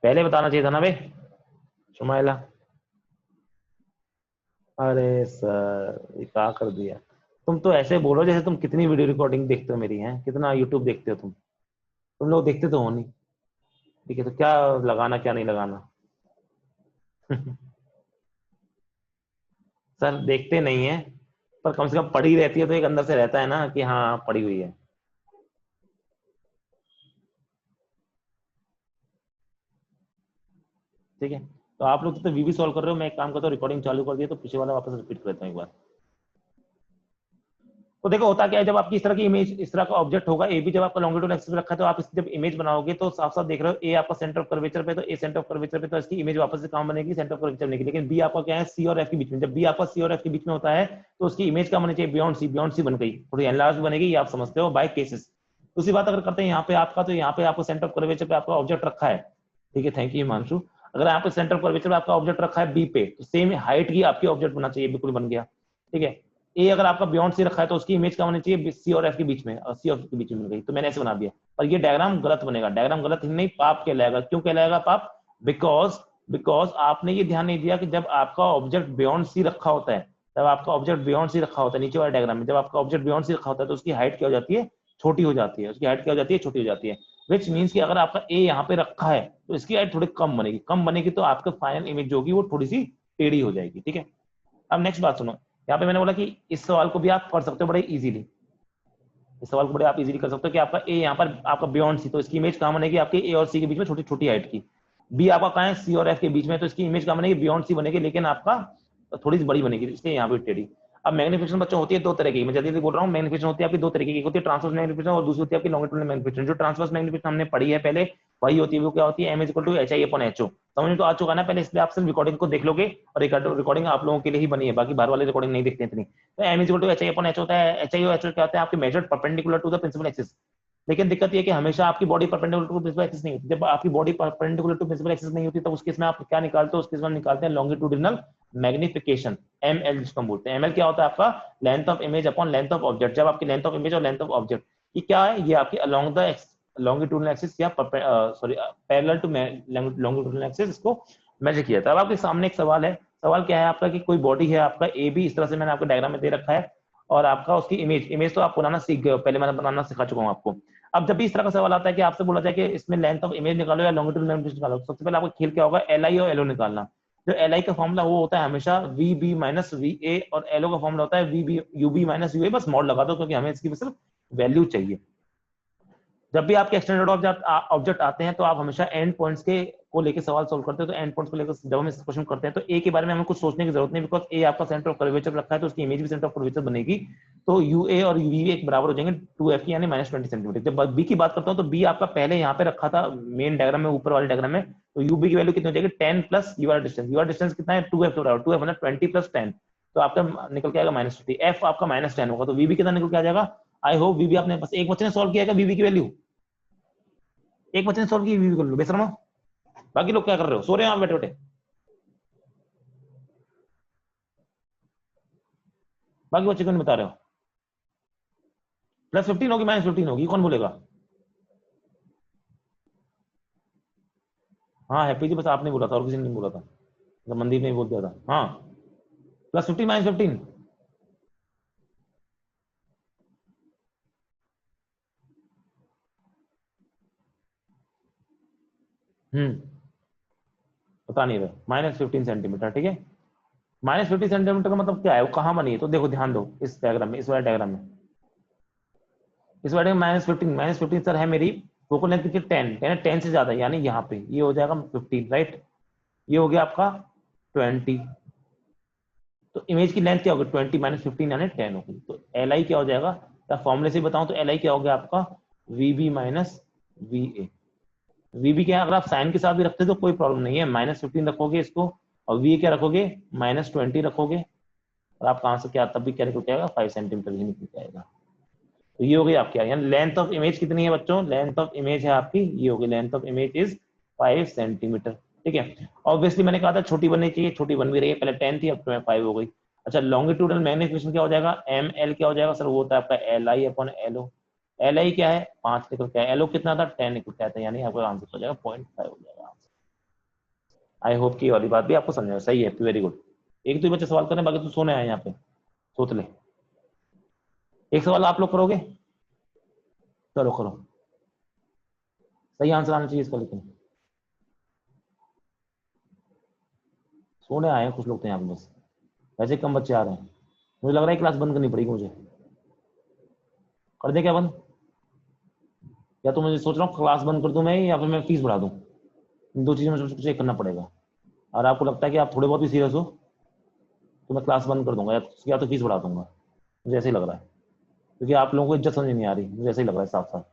पहले बताना चाहिए था ना बे सुमाइला। अरे सर ये क्या कर दिया। तुम तो ऐसे बोलो जैसे तुम कितनी वीडियो रिकॉर्डिंग देखते हो मेरी, हैं कितना यूट्यूब देखते हो तुम लोग देखते तो हो नहीं। ठीक है तो क्या लगाना क्या नहीं लगाना। सर देखते नहीं है, पर कम से कम पड़ी रहती है तो एक अंदर से रहता है ना कि हाँ पड़ी हुई है। ठीक है तो आप लोग तो वीवी सॉल्व कर रहे हो, मैं एक काम करता हूँ रिकॉर्डिंग चालू कर दिया तो पीछे वाला वापस रिपीट कर देता हूँ एक बार। तो देखो होता क्या है, जब आपकी इस तरह की इमेज इस तरह का ऑब्जेक्ट होगा ए भी, जब आपका लॉन्गिट्यूड एक्सिस रखा है तो आप जब इमेज बनाओगे तो साफ साफ देख रहे हो ए आपका सेंटर ऑफ कर्वेचर पे, तो ए सेंटर ऑफ कर्वेचर पे, तो इसकी इमेज वापस से कहां बनेगी, सेंटर ऑफ कर्वेचर बनेगी। लेकिन बी आपका क्या है, सी और एफ के बीच में, जब बी आपका सी और एफ के बीच में होता है तो उसकी इमेज क्या बननी चाहिए, बियॉन्ड सी बन गई, थोड़ी एनलार्ज बनेगी, ये आप समझते हो बाय केसेस। दूसरी बात अगर करते हैं यहाँ पे आपका, तो यहाँ पे आपको सेंटर ऑफ कर्वेचर पे आपका ऑब्जेक्ट रखा है। ठीक है थैंक यू हिमांशु। अगर यहाँ पे सेंटर ऑफ कर्वेचर पे आपका ऑब्जेक्ट रखा है बी पे, तो सेम हाइट की आपकी ऑब्जेक्ट बनना चाहिए, बिल्कुल बन गया। ठीक है ए अगर आपका बियॉन्ड सी रखा है तो उसकी इमेज क्या होनी चाहिए, सी और एफ के बीच में, और सी और एफ के बीच में मिल गई, तो मैंने ऐसे बना दिया। पर ये डायग्राम गलत बनेगा, डायग्राम गलत ही नहीं पाप कहलाएगा। क्यों कहलाएगा पाप, बिकॉज बिकॉज आपने ये ध्यान नहीं दिया कि जब आपका ऑब्जेक्ट बियॉन्ड सी रखा होता है, जब आपका ऑब्जेक्ट बियॉन्ड सी रखा होता है नीचे वाले डायग्राम में, जब आपका ऑब्जेक्ट बियॉन्ड सी रखा होता है तो उसकी हाइट क्या हो जाती है, छोटी हो जाती है, उसकी हाइट क्या हो जाती है, छोटी हो जाती है। विच मीन्स कि अगर आपका ए यहाँ पे रखा है तो इसकी हाइट थोड़ी कम बनेगी, कम बनेगी तो आपका फाइनल इमेज जो होगी वो थोड़ी सी टेढ़ी हो जाएगी। ठीक है अब नेक्स्ट बात सुनो, यहाँ पे मैंने बोला कि इस सवाल को भी आप कर सकते हो बड़े इजीली, इस सवाल को बड़े आप इजीली कर सकते हो कि आपका ए यहाँ पर आपका बियॉन्ड सी, तो इसकी इमेज कहाँ बनेगी, आपके ए और सी के बीच में छोटी छोटी हाइट की। बी आपका कहाँ है, सी और एफ के बीच में, तो इसकी इमेज कहाँ बनेगी, बियॉन्ड सी बनेगी, लेकिन आपका थोड़ी सी बड़ी बनेगी, इसलिए यहाँ पे टेढ़ी। अब मैग्निफिकेशन बच्चों होती है दो तरह की, मैं जल्दी बोल रहा हूँ, मैग्निफिकेशन होती है आपकी दो तरह की, एक होती है ट्रांसवर्स मैग्निफिकेशन और दूसरी होती है आपकी लॉन्गिट्यूडिनल मैग्निफिकेशन। जो ट्रांसवर्स मैग्निफिकेशन हमने पढ़ी है पहले, वही होती है, वो क्या होती है, M is equal to H I upon H O. समझ में तो आ चुका ना पहले, इसलिए आप सिर्फ रिकॉर्डिंग को देख लोगे, और रिकॉर्डिंग आप लोगों के लिए ही बनी है, बाकी बाहर वाले रिकॉर्डिंग नहीं देखते इतनी। तो M is equal to H I upon H होता है, एच आई और एच ओ क्या होता है, आपके measured perpendicular to the principal axis. लेकिन दिक्कत ये है कि हमेशा आपकी body perpendicular to principal axis नहीं होती, जब आपकी body perpendicular to principal axis नहीं होती तो उस केस में आप क्या निकालते हो, उस केस में निकालते हैं लॉन्गिट्यूडिनल मैग्निफिकेशन, एम एल जिसको हम बोलते हैं। एम एल क्या होता है आपका, length of image upon length of object. जब आपकी लेंथ ऑफ इमेज और लेंथ ऑफ ऑब्जेक्ट ये क्या है, ये आपकी अलोंग द लॉन्गिट्यूडिनल एक्सिस या sorry parallel to longitudinal axis, इसको मेजर किया था। अब आपके सामने एक सवाल है, सवाल क्या है आपका कि कोई बॉडी है आपका ए बी, इस तरह से मैंने आपको डायग्राम में दे रखा है, और आपका उसकी इमेज, इमेज तो आप बनाना सीख गए हो, पहले मैंने बनाना सिखा चुका हूँ आपको। अब जब भी इस तरह का सवाल आता है कि आपसे बोला जाए कि इसमें लेंथ ऑफ इमेज निकालो या लॉन्गिट्यूडिनल मैग्नीट्यूड निकालो, सबसे पहले आपका खेल क्या होगा, एल आई और एलओ निकालना। जो एल आई का फॉर्मूला वो होता है हमेशा V B minus V A, और एलओ का फॉर्मूला होता है V B U B minus U A, बस मॉड लगा दो क्योंकि हमें इसकी सिर्फ वैल्यू चाहिए। जब भी आपके एक्सटेंडेड ऑब्जेक्ट आते हैं तो आप हमेशा एंड पॉइंट्स के को लेकर सवाल सोल्व करते हैं, तो एंड पॉइंट्स को लेकर जब हम इस क्वेश्चन करते हैं तो ए के बारे में हमें कुछ सोचने की जरूरत नहीं, बिकॉज ए आपका सेंटर ऑफ कर्वेचर रखा है तो उसकी इमेज भी सेंटर ऑफ कर्वेचर बनेगी, तो यू ए और वी एक बराबर हो जाएंगे 2f यानी -20 सेंटीमीटर। जब बी की बात करता हूँ तो बी आपका पहले यहाँ पे रखा था मेन डायग्राम में, ऊपर वाले डायग्राम में, तो यू बी की वैल्यू कितनी हो जाएगी 10 plus your distance, your distance कितना है 2f, 2f मतलब 20 प्लस 10, तो आपका निकल के आएगा -50, एफ आपका -10 होगा, तो वीबी कितना निकल के आ जाएगा। आई होप वीबी आपने बस एक बच्चे ने सॉल्व किया वीबी की वैल्यू, एक बच्चे ने सॉल्व की वीबी कर लो बेशर्मा। बाकी लोग क्या कर रहे हो, सो रहे हो आप बैठे बैठे, बाकी बच्चे क्यों नहीं बता रहे हो। +15 होगी -15 होगी, कौन बोलेगा। हाँ हैप्पी जी, बस आपने बोला था और किसी ने नहीं बोला था, तो मनदीप ने बोल दिया था। हाँ +15 -15। पता नहीं रहे, -15 सेंटीमीटर। ठीक है -50 सेंटीमीटर का मतलब क्या है, वो कहाँ बनी है, तो देखो ध्यान दो इस डायग्राम में, इस वाले डायग्राम में, इस वाले में -15 सर है मेरी फोकल लेंथ कितनी 10, 10 से ज्यादा, यानी यहाँ पे ये हो जाएगा 15 राइट, ये हो गया आपका 20, तो इमेज की लेंथ क्या होगी 20 -15 यानी 10 होगी, तो एल आई क्या हो जाएगा, या फॉर्मूले से बताऊं तो एल आई क्या हो गया आपका V B minus V A. V B क्या है, अगर आप साइन के साथ भी रखते तो कोई प्रॉब्लम नहीं है, -15 रखोगे इसको, और वी क्या रखोगे -20 रखोगे, और आप कहां से क्या तब भी क्या निकल के आएगा 5 सेंटीमीटर ही निकल के आएगा। तो ये हो गई आपकी, यानी लेंथ ऑफ इमेज कितनी है बच्चों, लेंथ ऑफ इमेज है आपकी, ये होगी length of image is 5 centimetre. ठीक है ऑब्वियसली मैंने कहा था छोटी बननी चाहिए, छोटी बन भी रही है, पहले 10 थी अब 5 हो गई। अच्छा लॉन्गिट्यूडल मैग्निफिकेशन क्या हो जाएगा, एम एल क्या हो जाएगा सर, वो होता है आपका L I upon L O. L I क्या है 5 निकल के, एल ओ कितना था 10 निकल के आता है, यानी आपका आंसर हो जाएगा 0.5 हो जाएगा आंसर। आई होप कि ये वाली बात भी आपको समझ में सही है। Very good. एक तो बच्चे सवाल करने, बाकी तो सोने आए यहाँ पे, सोच ले। एक सवाल आप लोग करोगे, चलो करो। सही आंसर आना चाहिए इसका, लेकिन सोने आए हैं कुछ लोग तो यहाँ पे बस, वैसे कम बच्चे आ रहे हैं। मुझे लग रहा है क्लास बंद करनी पड़ेगी मुझे। कर दे क्या बंद? या तो मुझे सोच रहा हूँ क्लास बंद कर दूं मैं, या फिर मैं फीस बढ़ा दूं। इन दो चीजों में से कुछ एक करना पड़ेगा। और आपको लगता है कि आप थोड़े बहुत भी सीरियस हो तो मैं क्लास बंद कर दूंगा, या तो फीस बढ़ा दूंगा। मुझे ऐसे ही लग रहा है, क्योंकि आप लोगों को इज्जत समझ नहीं आ रही, मुझे ऐसे ही लग रहा है साफ साफ।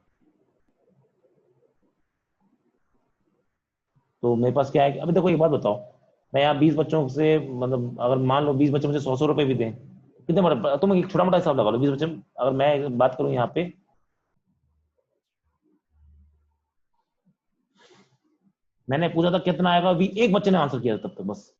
तो मेरे पास क्या है कि अभी देखो एक बात बताओ, मैं यहाँ 20 बच्चों से, मतलब अगर मान लो 20 बच्चे मुझे 100 रुपए भी दें, कितने बड़े, तुम एक छोटा मोटा हिसाब लगा लो, 20 बच्चे, अगर मैं बात करूँ यहाँ पे, मैंने पूछा था कितना आएगा, अभी एक बच्चे ने आंसर किया था तब तक बस।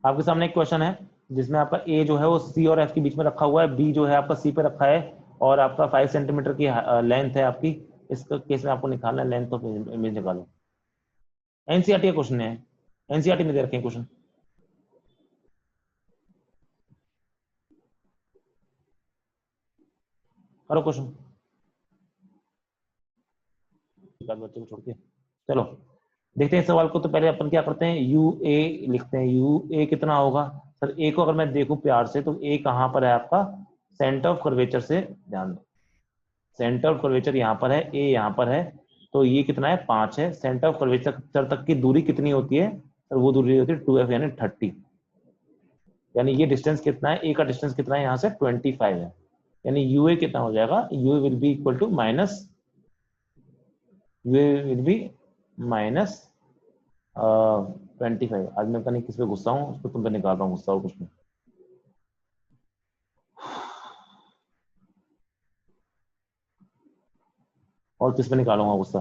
आपके सामने एक क्वेश्चन है जिसमें आपका ए जो है वो सी और एफ के बीच में रखा हुआ है, बी जो है आपका सी पे रखा है, और आपका 5 सेंटीमीटर की लेंथ है आपकी। इस केस में आपको निकालना है लेंथ ऑफ इमेज, निकालो। एनसीईआरटी का क्वेश्चन है, एनसीईआरटी में दे रखे हैं क्वेश्चन। करो क्वेश्चन, बच्चे को छोड़ के। चलो देखते हैं इस सवाल को। तो पहले अपन क्या करते हैं, यू ए लिखते हैं। यू ए कितना होगा सर? ए को अगर मैं देखूं प्यार से, तो ए कहां पर है आपका? सेंटर ऑफ कर्वेचर से, ध्यान दो, सेंटर ऑफ कर्वेचर यहाँ पर है, ए यहाँ पर है, तो ये कितना है? 5 है। सेंटर ऑफ कर्वेचर तक की दूरी कितनी होती है सर? वो दूरी होती है 2f, यानी 30। यानी ये डिस्टेंस कितना है, ए का डिस्टेंस कितना है यहाँ से? 25 है। यानी यू ए कितना हो जाएगा? U will be equal to minus, U will be minus 25। आज मैं पता नहीं किस पे गुस्सा हूँ, उसको तुम पे निकाल रहा हूँ गुस्सा, और कुछ नहीं। और किस पे निकालूंगा गुस्सा?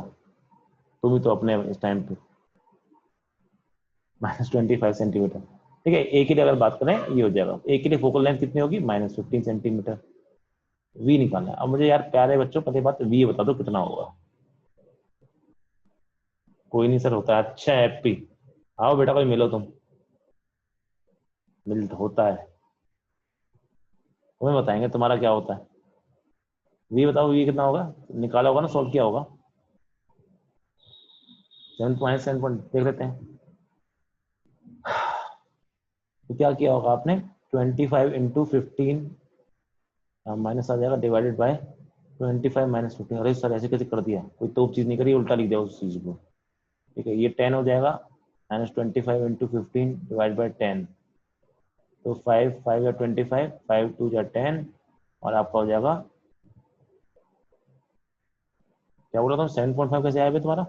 तुम ही तो अपने इस टाइम पे। -25 सेंटीमीटर। ठीक है, ए के लिए अगर बात करें, ये हो जाएगा। ए के लिए फोकल लेंथ कितनी होगी? -15 सेंटीमीटर। वी निकालना है। अब मुझे यार प्यारे बच्चों, पहले बात वी बता दो कितना होगा। कोई नहीं सर, होता है। अच्छा हैप्पी, आओ बेटा कोई मिलो तुम। मिल होता है, तुम्हें बताएंगे तुम्हारा क्या होता है। वी बताओ, वी कितना होगा? निकाला होगा ना, सॉल्व किया होगा। 7.7 देख लेते हैं। तो क्या किया होगा आपने? 25 × 15 माइनस आ जाएगा, डिवाइडेड बाय 25 - 15। अरे सर ऐसे कैसे कर दिया? कोई तो चीज नहीं करी, उल्टा लिख दिया उस चीज को। ठीक है, ये 10 हो जाएगा। -25 × 15 डिवाइड बाई 10। तो 5 5 या 25, 5 2 या 10, और आपका हो जाएगा, क्या बोला था? 7.5 कैसे आया भाई तुम्हारा?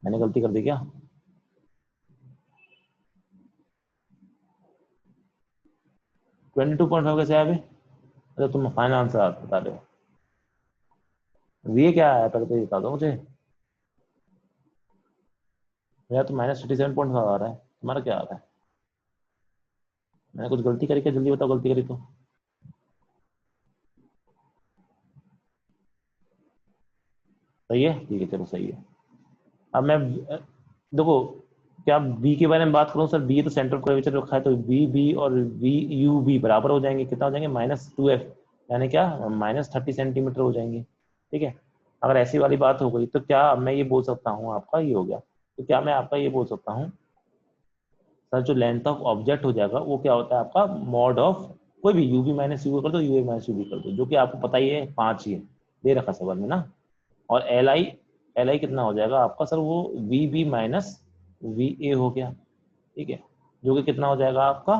मैंने गलती कर दी क्या? 22.5 कैसे आया भाई? अरे तुम फाइनल आंसर बता रहे हो। ये क्या आया पहले तो ये बता दो मुझे। मेरा तो -37.5 आ रहा है, तुम्हारा क्या आ रहा है? मैंने कुछ गलती करी क्या? जल्दी बताओ, गलती करी तो। सही है, ठीक है, चलो सही है। अब मैं देखो, क्या बी के बारे में बात करूं सर? बी तो सेंटर ऑफ कर्वेचर रखा है, तो बी बी और वी यू बी बराबर हो जाएंगे। कितना हो जाएंगे? -2f, यानी क्या? -30 सेंटीमीटर हो जाएंगे। ठीक है, अगर ऐसी वाली बात हो गई तो क्या मैं ये बोल सकता हूँ, आपका ये हो गया, तो क्या मैं आपका ये बोल सकता हूँ सर, जो लेंथ ऑफ ऑब्जेक्ट हो जाएगा वो क्या होता है आपका? मॉड ऑफ कोई भी, यू बी माइनस यू कर दो, U A minus U B कर दो, जो कि आपको पता ही है 5 ही है, दे रखा सवाल में ना। और एल आई कितना हो जाएगा आपका सर? वो V B minus V A हो गया। ठीक है, जो कि कितना हो जाएगा आपका?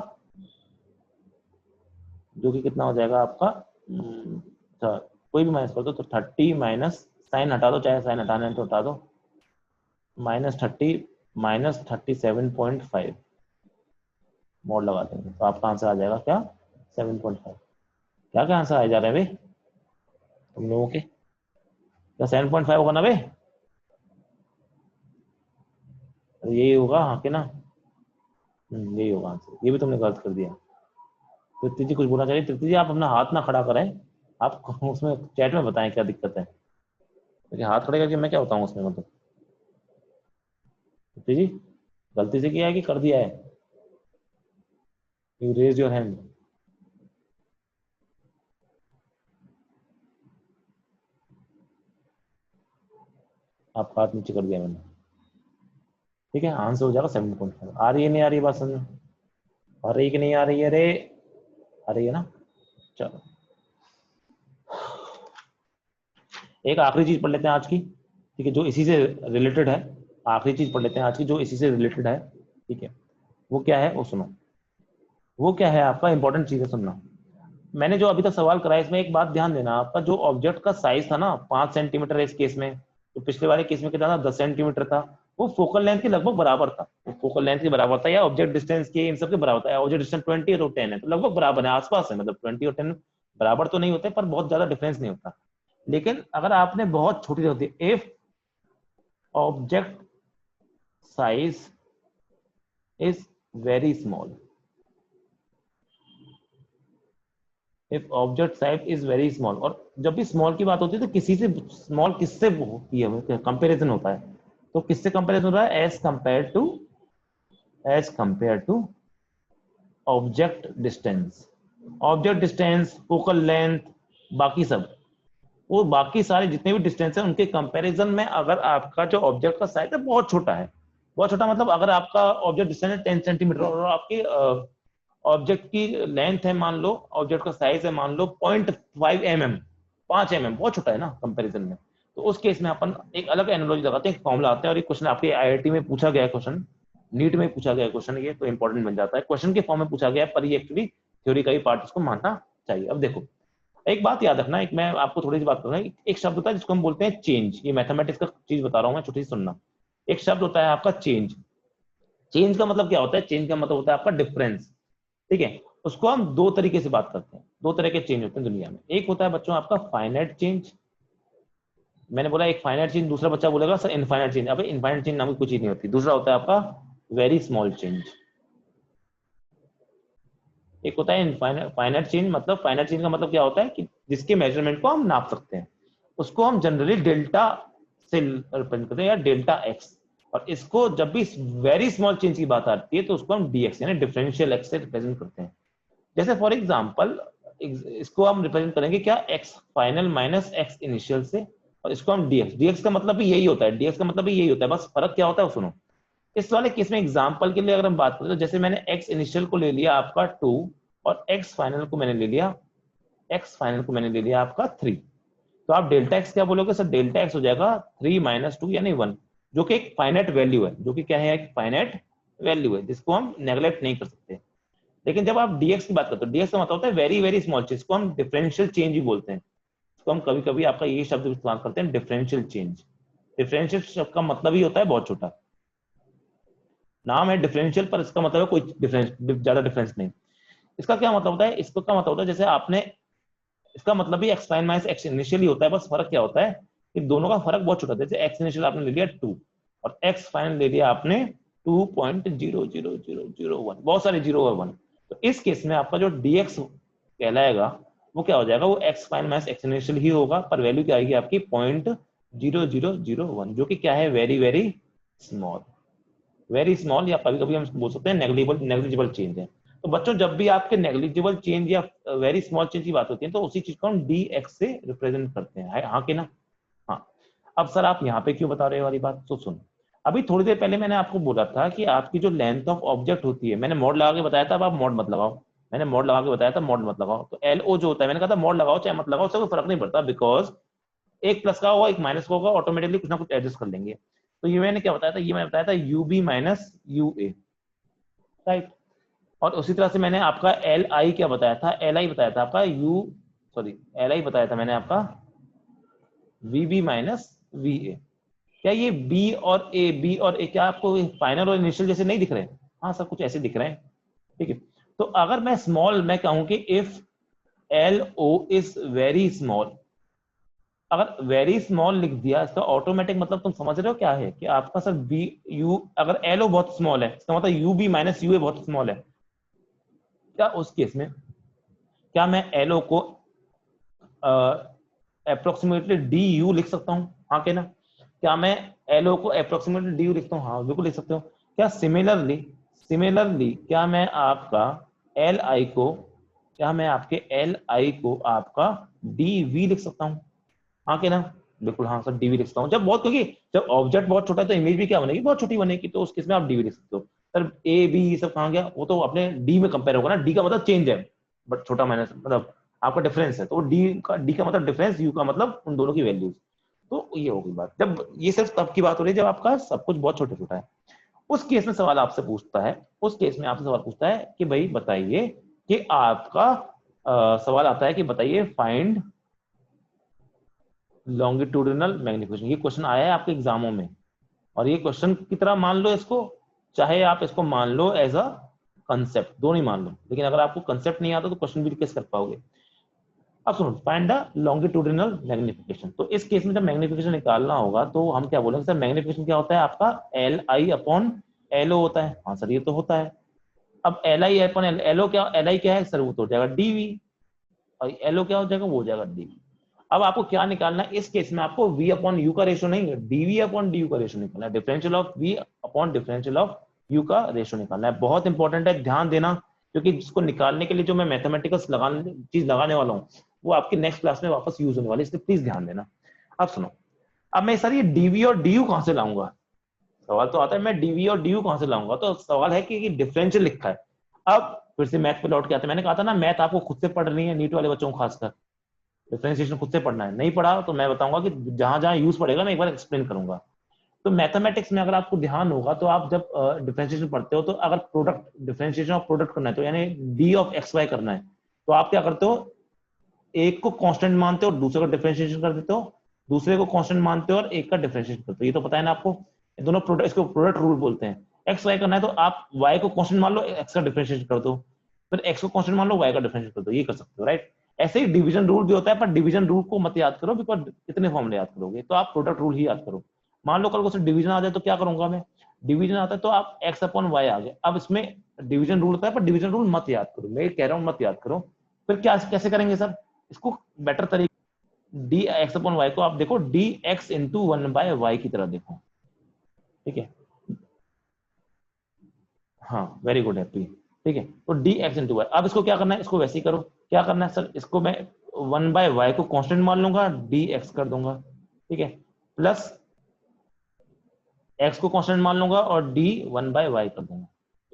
जो कि कितना हो जाएगा आपका? अच्छा, कोई भी माइनस कर दो, तो 30 माइनस, साइन हटा दो, चाहे साइन हटाना है तो हटा दो, -30 -37.5। मॉड लगा देंगे तो आपका आंसर आ जाएगा क्या 7.5। क्या क्या आंसर आ जा रहा है भाई तुम लोगों के? क्या 7.5 होगा ना भाई? यही होगा हाँ के ना? यही होगा आंसर। ये भी तुमने गलत कर दिया। तृप्ति जी कुछ बोलना चाहिए? तृप्ति जी आप अपना हाथ ना खड़ा करें, आप उसमें चैट में बताएं क्या दिक्कत है, क्योंकि हाथ खड़े करके मैं क्या बताऊं उसमें मतलब। तृप्ति जी गलती से किया है कि कर दिया है? You raise your hand. आपका हाथ नीचे कर दिया मैंने। ठीक है आंसर हो जाएगा 7.5। आ रही है नहीं आ रही है बात समझ में? आ रही है कि नहीं आ रही है रे? आ रही है ना? चलो एक आखिरी चीज पढ़ लेते हैं आज की, ठीक है, जो इसी से रिलेटेड है। आखिरी चीज पढ़ लेते हैं आज की जो इसी से रिलेटेड है, ठीक है। वो क्या है वो सुनो। वो क्या है आपका इंपॉर्टेंट चीज है सुनना। मैंने जो अभी तक सवाल कराया इसमें एक बात ध्यान देना, आपका जो ऑब्जेक्ट का साइज था ना 5 सेंटीमीटर इस केस में, तो पिछले वाले केस में कितना था 10 सेंटीमीटर था। वो फोकल लेंथ के लगभग बराबर था, वो फोकल लेंथ के बराबर था या ऑब्जेक्ट डिस्टेंस के इन सब के बराबर था। ऑब्जेक्ट डिस्टेंस 20 है तो 10 है, तो लगभग बराबर है, आसपास है, मतलब 20 और 10 बराबर तो नहीं होते पर बहुत ज्यादा डिफरेंस नहीं होता। लेकिन अगर आपने बहुत छोटी होती है, if object size is very small, if object size is very small, और जब भी स्मॉल की बात होती है तो किसी से स्मॉल किससे होती है कंपेरिजन होता है, तो किससे कंपेरिजन हो रहा है? As compare to object distance. Object distance, focal length, बाकी सब, वो बाकी सारे जितने भी डिस्टेंस है उनके कंपैरिजन में अगर आपका जो ऑब्जेक्ट का साइज है बहुत छोटा है, बहुत छोटा मतलब अगर आपका ऑब्जेक्ट डिस्टेंस है 10 सेंटीमीटर और आपकी ऑब्जेक्ट की लेंथ है मान लो, ऑब्जेक्ट का साइज है मान लो 0.5 mm, 5 mm, बहुत छोटा है ना कंपैरिजन में। तो उस केस में अपन एक अलग एनालॉजी लगाते हैं, फॉर्मूला आते हैं, और ये क्वेश्चन आपके आईआईटी में पूछा गया है, क्वेश्चन नीट में पूछा गया क्वेश्चन, ये तो इंपॉर्टेंट बन जाता है, क्वेश्चन के फॉर्म में पूछा गया है, पर ये एक्चुअली थ्योरी का ही पार्ट इसको मानना चाहिए। अब देखो एक बात याद रखना, एक मैं आपको थोड़ी सी बात करूंगा, एक शब्द होता है जिसको हम बोलते हैं चेंज, ये मैथमेटिक्स का चीज बता रहा हूं मैं, छोटी सी सुनना। एक शब्द होता है आपका चेंज। चेंज का मतलब क्या होता है? चेंज का मतलब होता है आपका डिफरेंस, ठीक है। उसको हम दो तरीके से बात करते हैं, दो तरह के चेंज होते हैं दुनिया में। एक होता है बच्चों आपका फाइनाइट चेंज, मैंने बोला एक फाइनाइट चेंज, दूसरा बच्चा बोलेगा सर इनफाइनाइट चेंज। अब इनफाइनाइट चेंज नाम की कुछ चीज नहीं होती। दूसरा होता है आपका वेरी स्मॉल चेंज। एक होता है फाइनाइट चेंज, मतलब फाइनाइट चेंज का मतलब क्या होता है कि जिसके मेजरमेंट को हम नाप सकते हैं, उसको हम जनरली डेल्टा से रिप्रेजेंट करते हैं या डेल्टा एक्स। और इसको जब भी वेरी स्मॉल चेंज की बात आती है तो उसको हम डीएक्स यानी डिफरेंशियल एक्स से रिप्रेजेंट करते हैं। जैसे फॉर एग्जांपल इसको हम रिप्रेजेंट करेंगे क्या, x final minus x initial से, और इसको हम डीएक्स, डीएक्स का मतलब भी यही होता है, डीएक्स का मतलब भी यही होता है, बस फर्क क्या होता है वो सुनो। इस वाले केस में एग्जांपल के लिए अगर हम बात करें तो जैसे मैंने एक्स इनिशियल को ले लिया आपका 2 और एक्स फाइनल को मैंने ले लिया, एक्स फाइनल को मैंने ले लिया आपका 3, तो आप डेल्टा एक्स क्या बोलोगे सर? डेल्टा एक्स हो जाएगा 3 माइनस 2 यानी 1, जो कि एक फाइनाइट वैल्यू है, जो कि क्या है, एक फाइनाइट वैल्यू है जिसको हम नेग्लेक्ट नहीं कर सकते। लेकिन जब आप डीएक्स की बात करते हो, डीएक्स का मतलब होता है वेरी वेरी स्मॉल चेंज, को हम डिफरेंशियल चेंज भी बोलते हैं। इसको हम कभी कभी आपका ये शब्द इस्तेमाल करते हैं डिफरेंशियल चेंज। डिफरेंशियल शब्द का मतलब ही होता है बहुत छोटा, नाम है डिफरेंशियल पर इसका मतलब है कोई डिफरेंस, ज्यादा डिफरेंस नहीं। इसका क्या मतलब होता है? इसका क्या मतलब होता है जैसे आपने, इसका मतलब भी x final minus x initially होता है, बस फर्क क्या होता है कि दोनों का फर्क बहुत छोटा है। जैसे एक्स इनिशियल आपने ले लिया 2 और एक्स फाइनल ले लिया आपने 2.00001, बहुत सारे 0 और 1, तो इस केस में आपका जो dx कहलाएगा वो क्या हो जाएगा? वो x final minus x initial ही होगा, पर वैल्यू क्या आएगी आपकी 0.0001, जो कि क्या है, very very small, very small, या कभी कभी हम बोल सकते हैं नेग्लिजिबल चेंज है। तो बच्चों जब भी आपके नेग्लिजिबल चेंज या वेरी स्मॉल चेंज की बात होती है तो उसी चीज को हम डी एक्स से रिप्रेजेंट करते हैं, हाँ कि ना? हाँ। अब सर आप यहाँ पे क्यों बता रहे हो वाली बात, तो सुन। अभी थोड़ी देर पहले मैंने आपको बोला था कि आपकी जो लेंथ ऑफ ऑब्जेक्ट होती है, मैंने मॉड लगा के बताया था, अब आप मॉड मत लगाओ, मैंने मॉड लगा के बताया था, मॉड मत लगाओ। तो एल ओ जो होता है, मैंने कहा था मॉड लगाओ चाहे मत लगाओ, उससे कोई फर्क नहीं पड़ता, बिकॉज एक प्लस का होगा एक माइनस का होगा, ऑटोमेटिकली कुछ ना कुछ एडजस्ट कर लेंगे। तो ये मैंने क्या बताया था? ये मैंने बताया था U B minus U A, right. और उसी तरह से मैंने आपका एल आई क्या बताया था? एल आई बताया था आपका यू, सॉरी एल आई बताया था मैंने आपका V B minus V A. क्या ये बी और ए, बी और ए क्या आपको फाइनल और इनिशियल जैसे नहीं दिख रहे? हाँ सर कुछ ऐसे दिख रहे हैं, ठीक है। तो अगर मैं स्मॉल मैं कहूं कि if LO is very small, अगर वेरी स्मॉल लिख दिया, इसका ऑटोमेटिक मतलब तुम समझ रहे हो क्या है कि आपका सर बी यू, अगर LO बहुत स्मॉल है इसका मतलब UB माइनस UA बहुत स्मॉल है, क्या उस केस में क्या मैं LO को अप्रोक्सीमेटली DU लिख सकता हूँ? हाँ के ना? क्या मैं LO को अप्रोक्सीमेटली DU लिखता हूँ? हाँ बिल्कुल लिख सकते हो। क्या सिमिलरली क्या मैं आपका LI को, क्या मैं आपके LI को आपका DV लिख सकता हूँ? हाँ के ना? बिल्कुल हाँ सर DV लिख सकता हूँ। जब बहुत, क्योंकि जब ऑब्जेक्ट बहुत छोटा है तो इमेज भी क्या बनेगी, बहुत छोटी बनेगी, तो उस केस में आप DV लिख सकते हो। सर AB ये सब कहाँ गया? वो तो अपने D में कंपेयर होगा ना, D का मतलब चेंज है, बट छोटा माइनस मतलब आपका डिफरेंस है, तो D का मतलब डिफरेंस, U का मतलब उन दोनों की वैल्यूज। तो ये हो गई बात। जब ये सिर्फ तब की बात हो रही है जब आपका सब कुछ बहुत छोटा छोटा है। उस केस में सवाल आपसे पूछता है, उस केस में आपसे सवाल पूछता है कि भाई बताइए कि आपका सवाल आता है कि बताइए फाइंड लॉन्गिट्यूडिनल मैग्निफिकेशन। ये क्वेश्चन आया है आपके एग्जामों में, और ये क्वेश्चन की तरह मान लो इसको, चाहे आप इसको मान लो एज अ कंसेप्ट, दोनों ही मान लो, लेकिन अगर आपको कंसेप्ट नहीं आता तो क्वेश्चन भी कैसे कर पाओगे। अब सुनो, फाइंड द लॉन्गिट्यूडिनल मैग्निफिकेशन। तो इस केस में जब मैग्निफिकेशन निकालना होगा तो हम क्या बोलेंगे सर, मैग्निफिकेशन क्या होता है आपका LI अपॉन LO होता है। हाँ सर ये तो होता है। अब LI अपॉन LO क्या, LI क्या है सर, वो तो हो जाएगा DV, और LO क्या हो जाएगा, वो हो जाएगा DV। अब आपको क्या निकालना है इस केस में, आपको V अपॉन U का रेशो नहीं, DV अपॉन DU का रेशो निकालना है, differential of V upon differential of U का रेशो निकालना है। बहुत इंपॉर्टेंट है, ध्यान देना, क्योंकि जिसको निकालने के लिए जो मैं मैथमेटिकल्स चीज लगाने वाला हूँ वो आपकी नेक्स्ट क्लास में वापस यूज होने वाली है, इसलिए प्लीज ध्यान देना। अब सुनो, अब मैं सर ये DV और DU कहां से लाऊंगा, सवाल तो आता है मैं DV और DU कहां से लाऊंगा, तो सवाल है कि डिफरेंशियल लिखा है। अब फिर से मैथ पे लौट के आते हैं, मैंने कहा था ना मैथ आपको खुद से पढ़ रही है, नीट वाले बच्चों को खासकर डिफरेंशिएशन खुद से पढ़ना है। नहीं पढ़ा तो मैं बताऊंगा कि जहां जहां यूज पड़ेगा मैं एक बार एक्सप्लेन करूंगा। तो मैथमेटिक्स में अगर आपको ध्यान होगा तो आप जब डिफरेंशिएशन पढ़ते हो तो अगर प्रोडक्ट, डिफरेंशिएशन ऑफ प्रोडक्ट करना है तो यानी डी ऑफ एक्स वाई करना है, तो आप क्या करते हो, एक को कांस्टेंट मानते हो और दूसरे का डिफरेंशिएशन कर देते हो, दूसरे को कांस्टेंट मानते हो और एक का डिफरेंशिएशन करते हो। ये तो पता है ना आपको, दोनों प्रोडक्ट, इसको प्रोडक्ट रूल बोलते हैं। एक्स वाई करना है तो आप वाई को कांस्टेंट मान लो, एक्स का डिफरेंशिएशन कर दो, फिर एक्स को कांस्टेंट मान लो, वाई का डिफरेंशिएशन कर दो, ये कर सकते हो, राइट। ऐसे ही डिवीजन रूल भी होता है, पर डिवीजन रूल को मत याद करो, बिकॉज कितने फॉर्मूले याद करोगे, तो आप प्रोडक्ट रूल ही याद करो। मान लो कल को सिर्फ डिवीजन आ जाए तो क्या करूंगा मैं, डिवीजन आता है तो आप एक्स अपॉन वाई आ गए। अब इसमें डिवीजन रूल होता है पर डिवीजन रूल मत याद करो, मैं कह रहा हूं मत याद करो। फिर क्या कैसे करेंगे सर इसको बेटर तरीके, डी एक्स अपॉन वाई को आप देखो डी एक्स इंटू 1/y की तरह देखो, ठीक है। हाँ वेरी गुड हैप्पी, ठीक है। तो डी एक्स इंटू वाई, अब इसको क्या करना है, इसको वैसे ही करो। क्या करना है सर, इसको मैं 1/y को कांस्टेंट मान लूंगा, डी एक्स कर दूंगा, ठीक है, प्लस एक्स को कांस्टेंट मान लूंगा और डी 1/y कर दूंगा।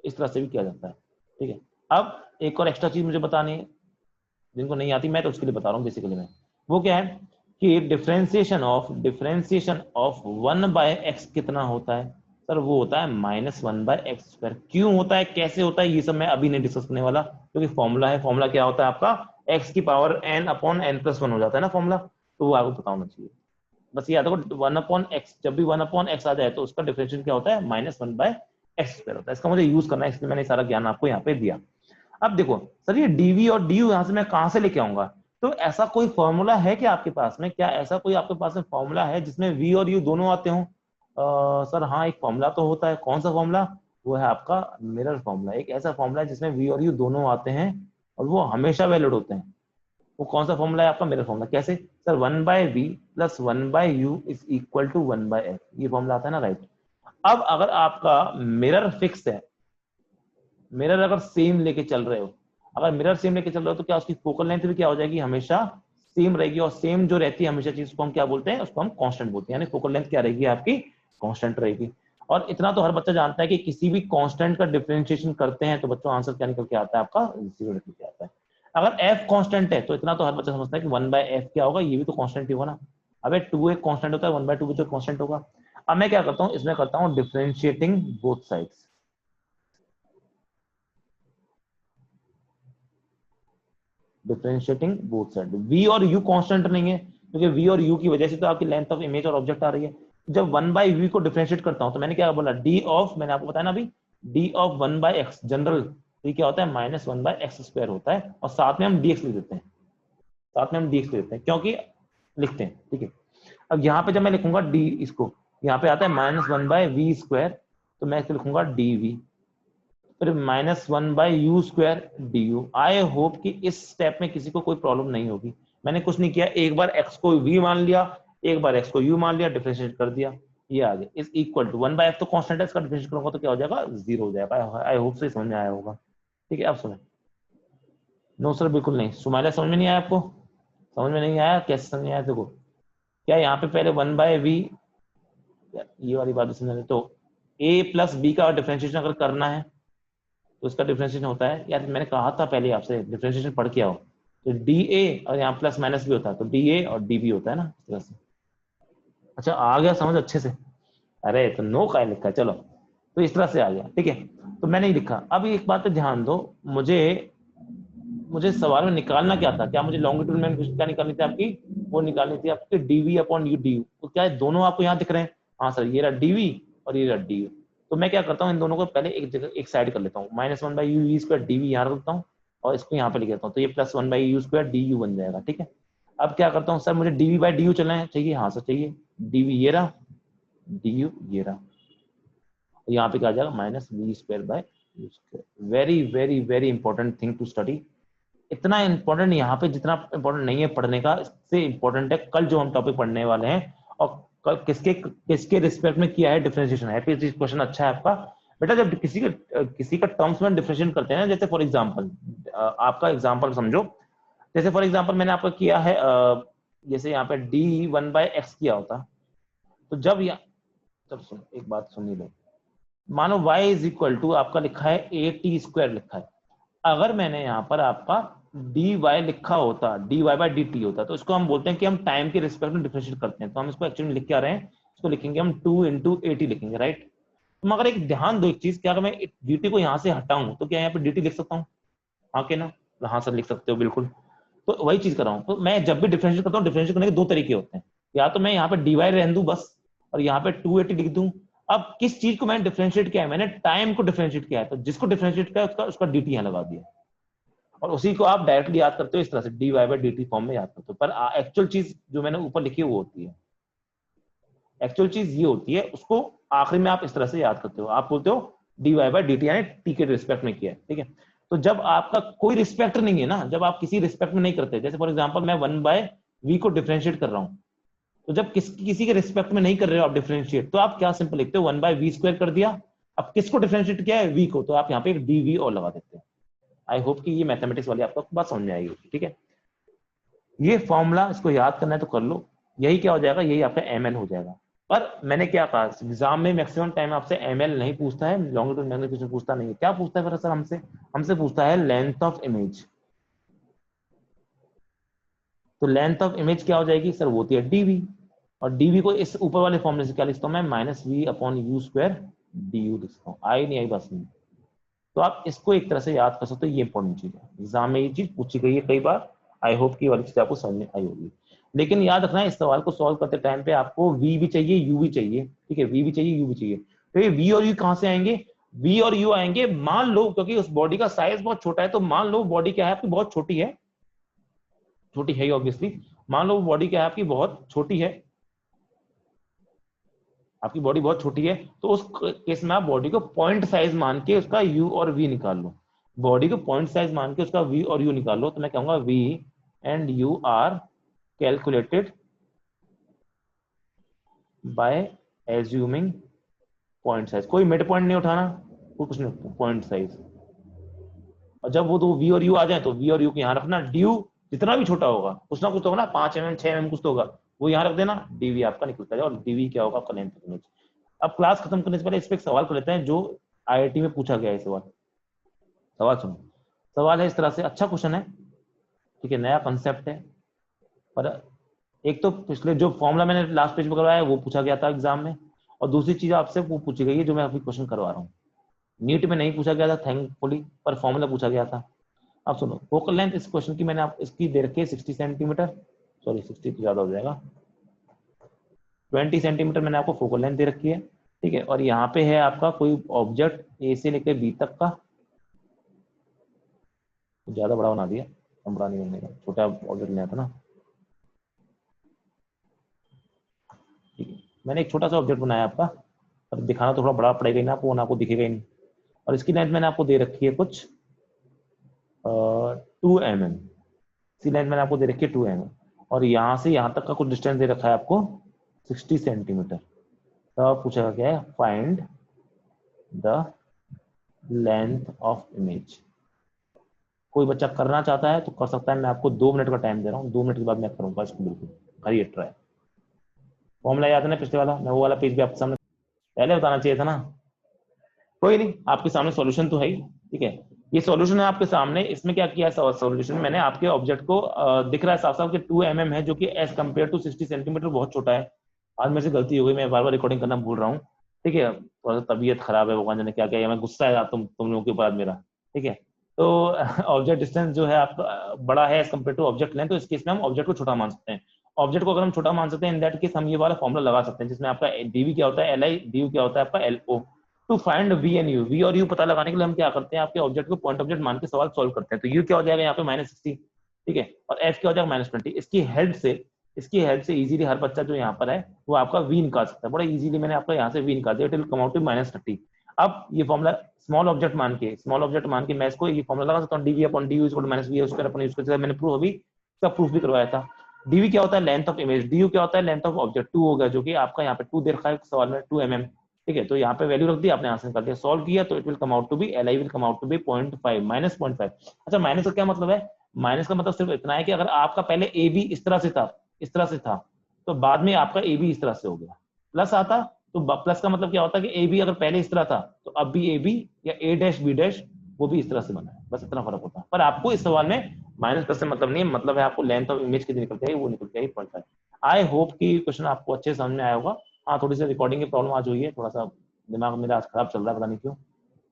इस तरह से भी किया जाता है, ठीक है। अब एक और एक्स्ट्रा चीज मुझे बतानी है, जिनको नहीं आती मैं तो उसके लिए बता रहा हूँ बेसिकली मैं, वो क्या है कि डिफरेंशिएशन ऑफ 1/x कितना होता है सर, वो होता है -1/x²। क्यों होता है, कैसे होता है, ये सब मैं अभी नहीं डिस्कस करने वाला, क्योंकि फॉर्मूला है। फॉर्मूला क्या होता है आपका, x की पावर n अपॉन n+1 हो जाता है ना फॉर्मूला, तो वो आपको पता होना चाहिए। बस याद रखो 1/x, जब भी 1/x आ जाए तो उसका डिफरेंशिएशन क्या होता है, -1/x² होता है। इसका मुझे यूज करना है, इसलिए मैंने सारा ज्ञान आपको यहाँ पे दिया। अब देखो सर ये डीवी और डी यहां से मैं कहां से लेके आऊंगा, तो ऐसा कोई फॉर्मूला है क्या आपके पास में, क्या ऐसा कोई आपके पास में फॉर्मूला है जिसमें वी और यू दोनों आते हो? सर हाँ एक फॉर्मूला तो होता है, कौन सा फॉर्मूला, वो है आपका मिरर फॉर्मूला। एक ऐसा फॉर्मूला है जिसमें वी और यू दोनों आते हैं और वो हमेशा वैलिड होते हैं। वो कौन सा फॉर्मूला है आपका, मिरर फॉर्मूला। कैसे सर, 1/v + 1/u = 1/f, ये फॉर्मूला आता है ना, राइट। अब अगर आपका मिरर फिक्स है, मिरर अगर सेम लेके चल रहे हो, अगर मिरर सेम लेके चल रहे हो तो क्या उसकी फोकल लेंथ भी क्या हो जाएगी, हमेशा सेम रहेगी। और सेम जो रहती है हमेशा चीज, उसको हम क्या बोलते हैं, उसको हम कांस्टेंट बोलते हैं, यानी फोकल लेंथ क्या रहेगी आपकी, कांस्टेंट रहेगी। और इतना तो हर बच्चा जानता है कि किसी भी कांस्टेंट का डिफरेंशिएशन करते हैं तो बच्चों आंसर क्या निकल के आता है आपका, 0 निकल के आता है। अगर f कांस्टेंट है तो इतना तो हर बच्चा समझता है कि 1/f क्या होगा, ये भी तो कांस्टेंट ही होगा ना। अबे 2 एक कांस्टेंट होता है, 1/2 भी तो कांस्टेंट होगा। अब मैं क्या करता हूँ, इसमें करता हूँ differentiating both sides, differentiating both side. v और u कांस्टेंट नहीं है, क्योंकि v और u की वजह से तो आपकी लेंथ ऑफ इमेज और ऑब्जेक्ट आ रही है। जब 1/v को डिफरेंशिएट करता हूं तो मैंने क्या बोला, d ऑफ, मैंने आपको बताया ना अभी, d ऑफ 1/x जनरल, तो ये क्या होता है -1/x² होता है, और साथ में हम dx लिख देते हैं, साथ में हम dx लिख देते हैं क्योंकि लिखते हैं, ठीक है। अब यहाँ पे जब मैं लिखूंगा d, इसको यहाँ पे आता है -1/v², तो मैं इसको लिखूंगा dv, फिर -1/u² du। आई होप कि इस स्टेप में किसी को कोई प्रॉब्लम नहीं होगी। मैंने कुछ नहीं किया, एक बार x को v मान लिया, एक बार x को u मान लिया, डिफरेंशिएट कर दिया, ये आ गया इज इक्वल टू 1/f तो कांस्टेंट है, इसका डिफरेंशिएट करूंगा तो क्या हो जाएगा, 0 हो जाएगा। आई होप से समझ में आया होगा, ठीक है। अब सुने, नो सर बिल्कुल नहीं, सुमाइला समझ में नहीं आया आपको, समझ में नहीं आया, कैसे समझ में आया देखो, क्या यहाँ पे पहले 1/v, ये वाली बात समझ, तो a प्लस b का डिफरेंशिएशन अगर करना है तो इसका डिफरेंशिएशन होता है, यार मैंने कहा था पहले आपसे डिफरेंशिएशन पढ़ के आओ, तो dA और यहाँ प्लस माइनस भी होता है, तो dA और dB होता है ना इस तरह से। अच्छा आ गया समझ अच्छे से, अरे तो नो का लिखा है, चलो तो इस तरह से आ गया, ठीक है। तो मैंने ही लिखा। अब एक बात पे ध्यान दो, मुझे सवाल में निकालना क्या था, क्या मुझे लॉन्गिट्यूड में क्या निकालनी थी आपकी, वो निकालनी थी आपकी dv/u du। तो क्या है, दोनों आपको यहाँ दिख रहे हैं, हाँ सर ये रहा dv और ये रहा du। तो मैं क्या करता हूँ, इन दोनों को पहले एक जगह एक साइड कर लेता हूँ, -1/u² dv यहाँ रख देता हूँ और इसको यहाँ पे लिख देता हूँ, तो ये +1/u² du बन जाएगा, ठीक है। अब क्या करता हूँ, सर मुझे dv/du चलना चाहिए, हाँ सर चाहिए, dv ये रहा, du ये रहा, यहाँ पे क्या आ जाएगा -v²/u²। Very very very important thing to study. इतना इंपॉर्टेंट यहाँ पे जितना इंपॉर्टेंट नहीं है पढ़ने का, इससे इंपॉर्टेंट है कल जो हम टॉपिक पढ़ने वाले हैं, और कल किसके रिस्पेक्ट में किया है डिफरेंशिएशन। है क्वेश्चन अच्छा है आपका बेटा। जब किसी का टर्म्स में डिफरेंशिएशन करते हैं ना, जैसे फॉर एग्जांपल आपका एग्जांपल समझो, जैसे फॉर एग्जांपल मैंने आपका किया है, जैसे यहाँ पे d1/x किया होता, तो जब सुन एक बात सुन लो, मानो y इज इक्वल टू आपका लिखा है at² लिखा है, अगर मैंने यहाँ पर आपका dy लिखा होता, dy/dt होता, तो इसको हम बोलते हैं कि हम टाइम के रिस्पेक्ट में डिफरेंशिएट करते हैं, तो हम इसको एक्चुअली लिख के आ रहे हैं, इसको लिखेंगे हम 2 × at लिखेंगे, राइट। तो मगर एक ध्यान दो एक चीज, क्या अगर मैं dt को यहाँ से हटाऊं तो क्या यहाँ पे dt लिख सकता हूँ, हाँ के ना, हाँ सर लिख सकते हो बिल्कुल। तो वही चीज कर रहा हूँ, तो मैं जब भी डिफरेंशिएट करता हूँ, डिफरेंशिएट करने के दो तरीके होते हैं, या तो मैं यहाँ पे dy रहने दूं बस और यहाँ पे 280 लिख दूं। अब किस चीज को मैंने डिफरेंशिएट किया है, मैंने टाइम को डिफरेंशिएट किया है, तो जिसको डिफरेंशिएट किया है उसका dt यहाँ लगा दिया, और उसी को आप डायरेक्टली याद करते हो इस तरह से dy/dt फॉर्म में याद करते हो। पर एक्चुअल चीज जो मैंने ऊपर लिखी है वो होती है, एक्चुअल चीज ये होती है, उसको आखिरी में आप इस तरह से याद करते हो, आप बोलते हो dy/dt यानी t के रिस्पेक्ट में किया है, ठीक है। तो जब आपका कोई रिस्पेक्ट नहीं है ना, जब आप किसी रिस्पेक्ट में नहीं करते, जैसे फॉर एग्जांपल मैं 1/v को डिफरेंशिएट कर रहा हूं, तो जब किसी के रिस्पेक्ट में नहीं कर रहे हो आप डिफरेंशिएट, तो आप क्या सिंपल लिखते हो 1/v² कर दिया। अब किसको डिफरेंशिएट किया है, v को, तो आप यहाँ पे एक dv और लगा देते हैं। आई होप कि ये मैथमेटिक्स वाली आपको बात समझ में आएगी, ठीक है। ये फॉर्मूला इसको याद करना है तो कर लो, यही क्या हो जाएगा, यही आपका ml हो जाएगा। पर मैंने क्या कहा, एग्जाम में मैक्सिमम टाइम आपसे ml नहीं पूछता है, लॉन्गिट्यूड मैग्नीफिकेशन पूछता नहीं है। क्या पूछता है फिर सर हमसे पूछता है लेंथ ऑफ इमेज। तो लेंथ ऑफ इमेज क्या हो जाएगी सर, वो होती है dv, और dv को इस ऊपर वाले फॉर्मूले से क्या लिखता हूं मैं, -v/u² du लिखता हूँ। आई नहीं आई बस नहीं, तो आप इसको एक तरह से याद कर सकते हो, ये इंपॉर्टेंट चीज है, एग्जाम में ये चीज पूछी गई है कई बार। आई होप की वाली चीज आपको समझ में आई होगी। लेकिन याद रखना है, इस सवाल को सॉल्व करते टाइम पे आपको v भी चाहिए, u भी चाहिए, ठीक है, v भी चाहिए, u भी चाहिए। तो ये v और u कहां से आएंगे, v और u आएंगे, मान लो क्योंकि उस बॉडी का साइज बहुत छोटा है, तो मान लो बॉडी क्या है आपकी, बहुत छोटी है, छोटी है ऑब्वियसली, मान लो बॉडी क्या है आपकी, बहुत छोटी है, आपकी बॉडी बहुत छोटी है, तो उस केस में आप बॉडी को पॉइंट साइज मान के उसका u और v निकाल लो, बॉडी को पॉइंट साइज मान के उसका v और u निकाल लो। तो मैं कहूंगा v and u are calculated by assuming point size. कोई मिड पॉइंट नहीं उठाना, कोई कुछ नहीं, पॉइंट साइज। और जब वो दो v और u आ जाए तो v और u को यहाँ रखना, du जितना भी छोटा होगा, कुछ ना कुछ तो होगा ना, 5 mm 6 mm कुछ तो होगा, वो यहाँ रख देना, dv आपका निकलता है, और dv क्या होगा आपका लेंथ ऑफ इमेज। अब क्लास खत्म करने से पहले इस पे एक सवाल कर लेते हैं जो आईआईटी में पूछा गया है। सवाल सुनो, सवाल है इस तरह से, अच्छा क्वेश्चन है, ठीक है, नया कॉन्सेप्ट है, पर एक तो पिछले जो फॉर्मूला मैंने लास्ट पेज में करवाया वो पूछा गया था एग्जाम में, और दूसरी चीज आपसे वो पूछी गई है जो मैं अभी क्वेश्चन करवा रहा हूँ। नीट में नहीं पूछा गया था थैंकफुली, पर फॉर्मूला पूछा गया था। अब सुनो, फोकल लेंथ इस क्वेश्चन की मैंने आप इसकी दे रखी है 60 सेंटीमीटर, सॉरी 60 तो ज्यादा हो जाएगा, 20 सेंटीमीटर मैंने आपको फोकल लेंथ दे रखी है, ठीक है। और यहाँ पे है आपका कोई ऑब्जेक्ट ए से लेकर बी तक का, ज्यादा बड़ा बना दिया, कम बड़ा नहीं बनने का, छोटा ऑब्जेक्ट लेना था ना। ठीक है, मैंने एक छोटा सा ऑब्जेक्ट बनाया आपका, पर दिखाना तो थोड़ा बड़ा पड़ेगा ही ना आपको, ना आपको दिखेगा ही नहीं। और इसकी लेंथ मैंने आपको दे रखी है कुछ 2 mm, इसकी लेंथ मैंने आपको दे रखी है 2 mm, और यहाँ से यहाँ तक का कुछ डिस्टेंस दे रखा है आपको 60 सेंटीमीटर। तो आप पूछेगा क्या है, find the length of image. कोई बच्चा करना चाहता है तो कर सकता है, मैं आपको 2 मिनट का टाइम दे रहा हूँ, 2 मिनट के बाद मैं करूंगा इसको, बिल्कुल करिए ट्राई। फॉर्मूला याद है ना पिछले वाला, मैं वो वाला पेज भी आपके सामने पहले बताना चाहिए था ना। कोई नहीं, आपके सामने सॉल्यूशन तो है ही। ठीक है, ये सॉल्यूशन है आपके सामने। इसमें क्या किया है सॉल्यूशन, मैंने आपके ऑब्जेक्ट को दिख रहा है साफ साफ कि 2 mm है, जो कि एज कम्पेयर टू 60 सेंटीमीटर बहुत छोटा है। आज मेरे से गलती हो गई, मैं बार बार रिकॉर्डिंग करना भूल रहा हूँ। ठीक है, थोड़ा सा तबीयत खराब है, भगवान जाने क्या क्या है, मैं गुस्सा है तुम लोगों के ऊपर आज मेरा। ठीक है, तो ऑब्जेक्ट डिस्टेंस जो है आपका बड़ा है as compare to object length, तो इस केस में हम ऑब्जेक्ट को छोटा मान सकते हैं। ऑब्जेक्ट को अगर हम छोटा मान सकते हैं, इन दैट केस हम ये वाला फॉर्मुला लगा सकते हैं, जिसमें आपका डीवी क्या होता है एल आई, डी क्या होता है आपका L O. To find V and U, V और यू पता लगाने के लिए हम क्या करते हैं, आपके ऑब्जेक्ट को पॉइंट ऑब्जेक्ट मान के सवाल सॉल्व करते हैं। तो यू क्या हो जाएगा यहाँ पे -60, ठीक है, और एफ क्या हो जाएगा -20। इसकी हेल्प से इजीली हर बच्चा जो यहाँ पर है वो आपका वी निकाल सकता है, बड़ा इजीली मैंने आपका यहाँ से वी निकाल दिया, it will come out to -30। अब ये फॉर्मुला स्मॉल ऑब्जेक्ट मान के मैं इसको ये फॉर्मुला लगा सकता हूँ, DV upon D U equal to minus V, उसका अपन यूज करते, मैंने प्रूफ अभी इसका प्रूफ भी करवाया था। डीवी क्या होता है, length of image, D you क्या होता है, लेंथ ऑफ ऑब्जेक्ट, 2 हो गया, जो कि आपका यहाँ पे 2 दे रखा है सवाल में, 2 mm। ठीक है, तो यहाँ पे वैल्यू रख दी आपने, आंसर कर दिया, सॉल्व किया, तो it will come out to be L I will come out to be 0.5 -0.5। अच्छा, माइनस का क्या मतलब है, माइनस का मतलब सिर्फ इतना है कि अगर आपका पहले ए बी इस तरह से था, तो बाद में आपका ए बी इस तरह से हो गया, प्लस आता, तो प्लस का मतलब क्या होता है कि ए बी अगर पहले इस तरह था तो अब भी ए बी या ए डैश बी डैश वो भी इस तरह से बना है, बस इतना फर्क होता है। पर आपको इस सवाल में माइनस प्लस से मतलब नहीं है, मतलब है आपको लेंथ ऑफ इमेज कितनी निकल के आई, वो निकल के आई 0.5। आई होप कि क्वेश्चन आपको अच्छे से समझ में आया होगा। हाँ, थोड़ी सी रिकॉर्डिंग की प्रॉब्लम आज हुई है, थोड़ा सा दिमाग मेरा आज खराब चल रहा है, पता नहीं क्यों,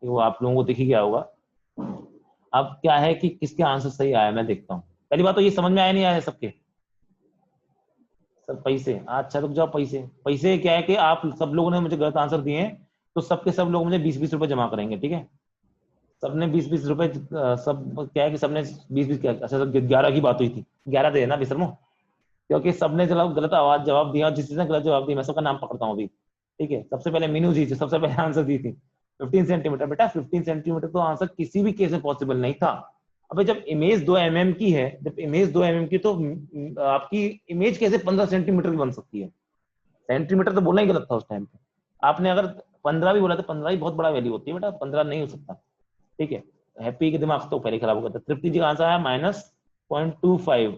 वो आप लोगों को दिख ही गया होगा। अब क्या है कि किसके आंसर सही आया मैं देखता हूँ। पहली बात तो ये समझ में आया नहीं आया सबके, सब पैसे, अच्छा रुक जाओ, पैसे पैसे क्या है कि आप सब लोगों ने मुझे गलत आंसर दिए हैं, तो सबके सब लोग मुझे 20-20 रुपए जमा करेंगे, ठीक है। सबने 20-20 रुपए, सब क्या है कि सबने 20-20, क्या अच्छा, सब 11 की बात हुई थी, 11 दे ना बिसरमो, क्योंकि सबने जवाब गलत आवाज जवाब दिया, और जिसने गलत जवाब दिया मैं सबका नाम पकड़ता हूँ अभी। ठीक है, सबसे पहले मीनू जी जो सबसे पहले आंसर दी थी 15 सेंटीमीटर, बेटा 15 सेंटीमीटर तो आंसर किसी भी केस में पॉसिबल नहीं था। अबे जब इमेज 2 mm की है, जब इमेज 2 mm की, तो आपकी इमेज कैसे 15 सेंटीमीटर की बन सकती है। सेंटीमीटर तो बोलना ही गलत था उस टाइम पे। आपने अगर 15 भी बोला तो 15 ही बहुत बड़ा वैल्यू होती है बेटा, 15 नहीं हो सकता। ठीक है, हैप्पी के दिमाग तो पहले खराब हो गया था। तृप्ति जी का आंसर है -0.25,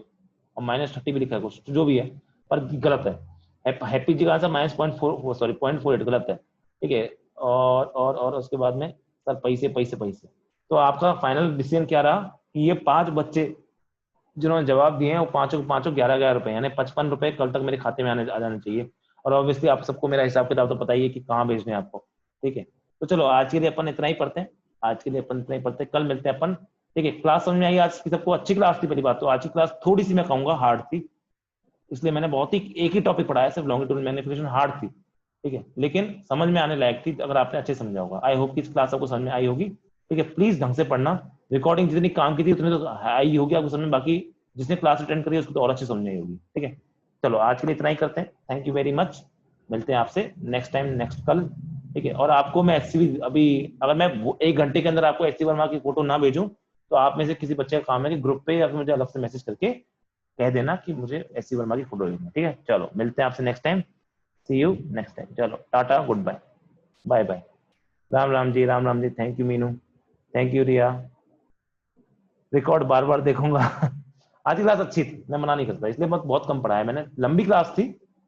और -30 भी लिखा है कुछ, जो भी है, पर गलत है। हैप्पी जी का आंसर -0.4, सॉरी 0.48 गलत है। ठीक है, और उसके बाद में सर पैसे पैसे पैसे। तो आपका फाइनल डिसीजन क्या रहा कि ये 5 बच्चे जिन्होंने जवाब दिए हैं वो पांचों पांचों 11-11 रुपए, यानी 55 रुपए कल तक मेरे खाते में आ जाने चाहिए। और ऑब्वियसली आप सबको मेरा हिसाब किताब तो पता ही है कि कहाँ भेजने हैं आपको। ठीक है, तो चलो आज के लिए अपन इतना ही पढ़ते हैं, आज के लिए अपन इतना ही पढ़ते हैं, कल मिलते हैं अपन। ठीक है, क्लास समझ में आई आज की सबको, अच्छी क्लास थी। पहली बात तो आज की क्लास थोड़ी सी मैं कहूंगा हार्ड थी, इसलिए मैंने बहुत ही एक ही टॉपिक पढ़ाया, सिर्फ लॉन्गिट्यूडनल मैग्नीफिकेशन हार्ड थी। ठीक है, लेकिन समझ में आने लायक थी अगर आपने अच्छे समझा होगा। आई होप कि इस क्लास आपको समझ में आई होगी। ठीक है, प्लीज ढंग से पढ़ना, रिकॉर्डिंग जितनी काम की थी उतनी तो आई होगी आपको समझ में, बाकी जिसने क्लास अटेंड करी उसको तो और अच्छे समझ में आई होगी। ठीक है, चलो आज के लिए इतना ही करते हैं, थैंक यू वेरी मच, मिलते हैं आपसे नेक्स्ट टाइम, नेक्स्ट कल। ठीक है, और आपको मैं एससी अभी, अगर मैं 1 घंटे के अंदर आपको एससी वर्मा की फोटो ना भेजूं, तो आप में से किसी बच्चे का काम है कि ग्रुप पे या फिर मुझे अलग से मैसेज करके कह देना कि मुझे एससी वर्मा की फोटो लेनी है। ठीक है, चलो मिलते हैं आपसे next time, see you next time, चलो tata good bye, bye bye. Ram Ram ji, Ram Ram ji, thank you Meenu, thank you Riya, record बार बार देखूंगा। आज की क्लास अच्छी थी, मैं मना नहीं करता, इसलिए बहुत कम पढ़ाया मैंने, लंबी क्लास थी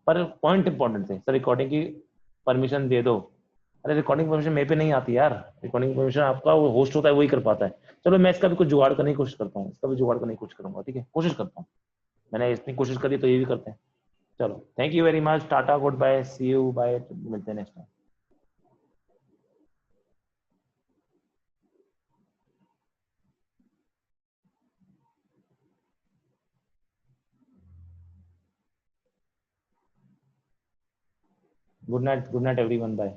पर पॉइंट इंपॉर्टेंट थे। सर रिकॉर्डिंग की परमिशन दे दो, अरे रिकॉर्डिंग परमिशन मेरे पे नहीं आती यार, रिकॉर्डिंग परमिशन आपका वो होस्ट होता है वही कर पाता है। चलो मैं इसका भी कुछ जुगाड़ करने की कोशिश करता हूँ, इसका भी जुगाड़ करने की कोशिश करूंगा। ठीक है, कोशिश करता हूँ, मैंने इतनी कोशिश करी तो ये भी करते हैं। चलो थैंक यू वेरी मच, टाटा good bye, see you bye, मिलते हैं next time. Good night, good night everyone, bye.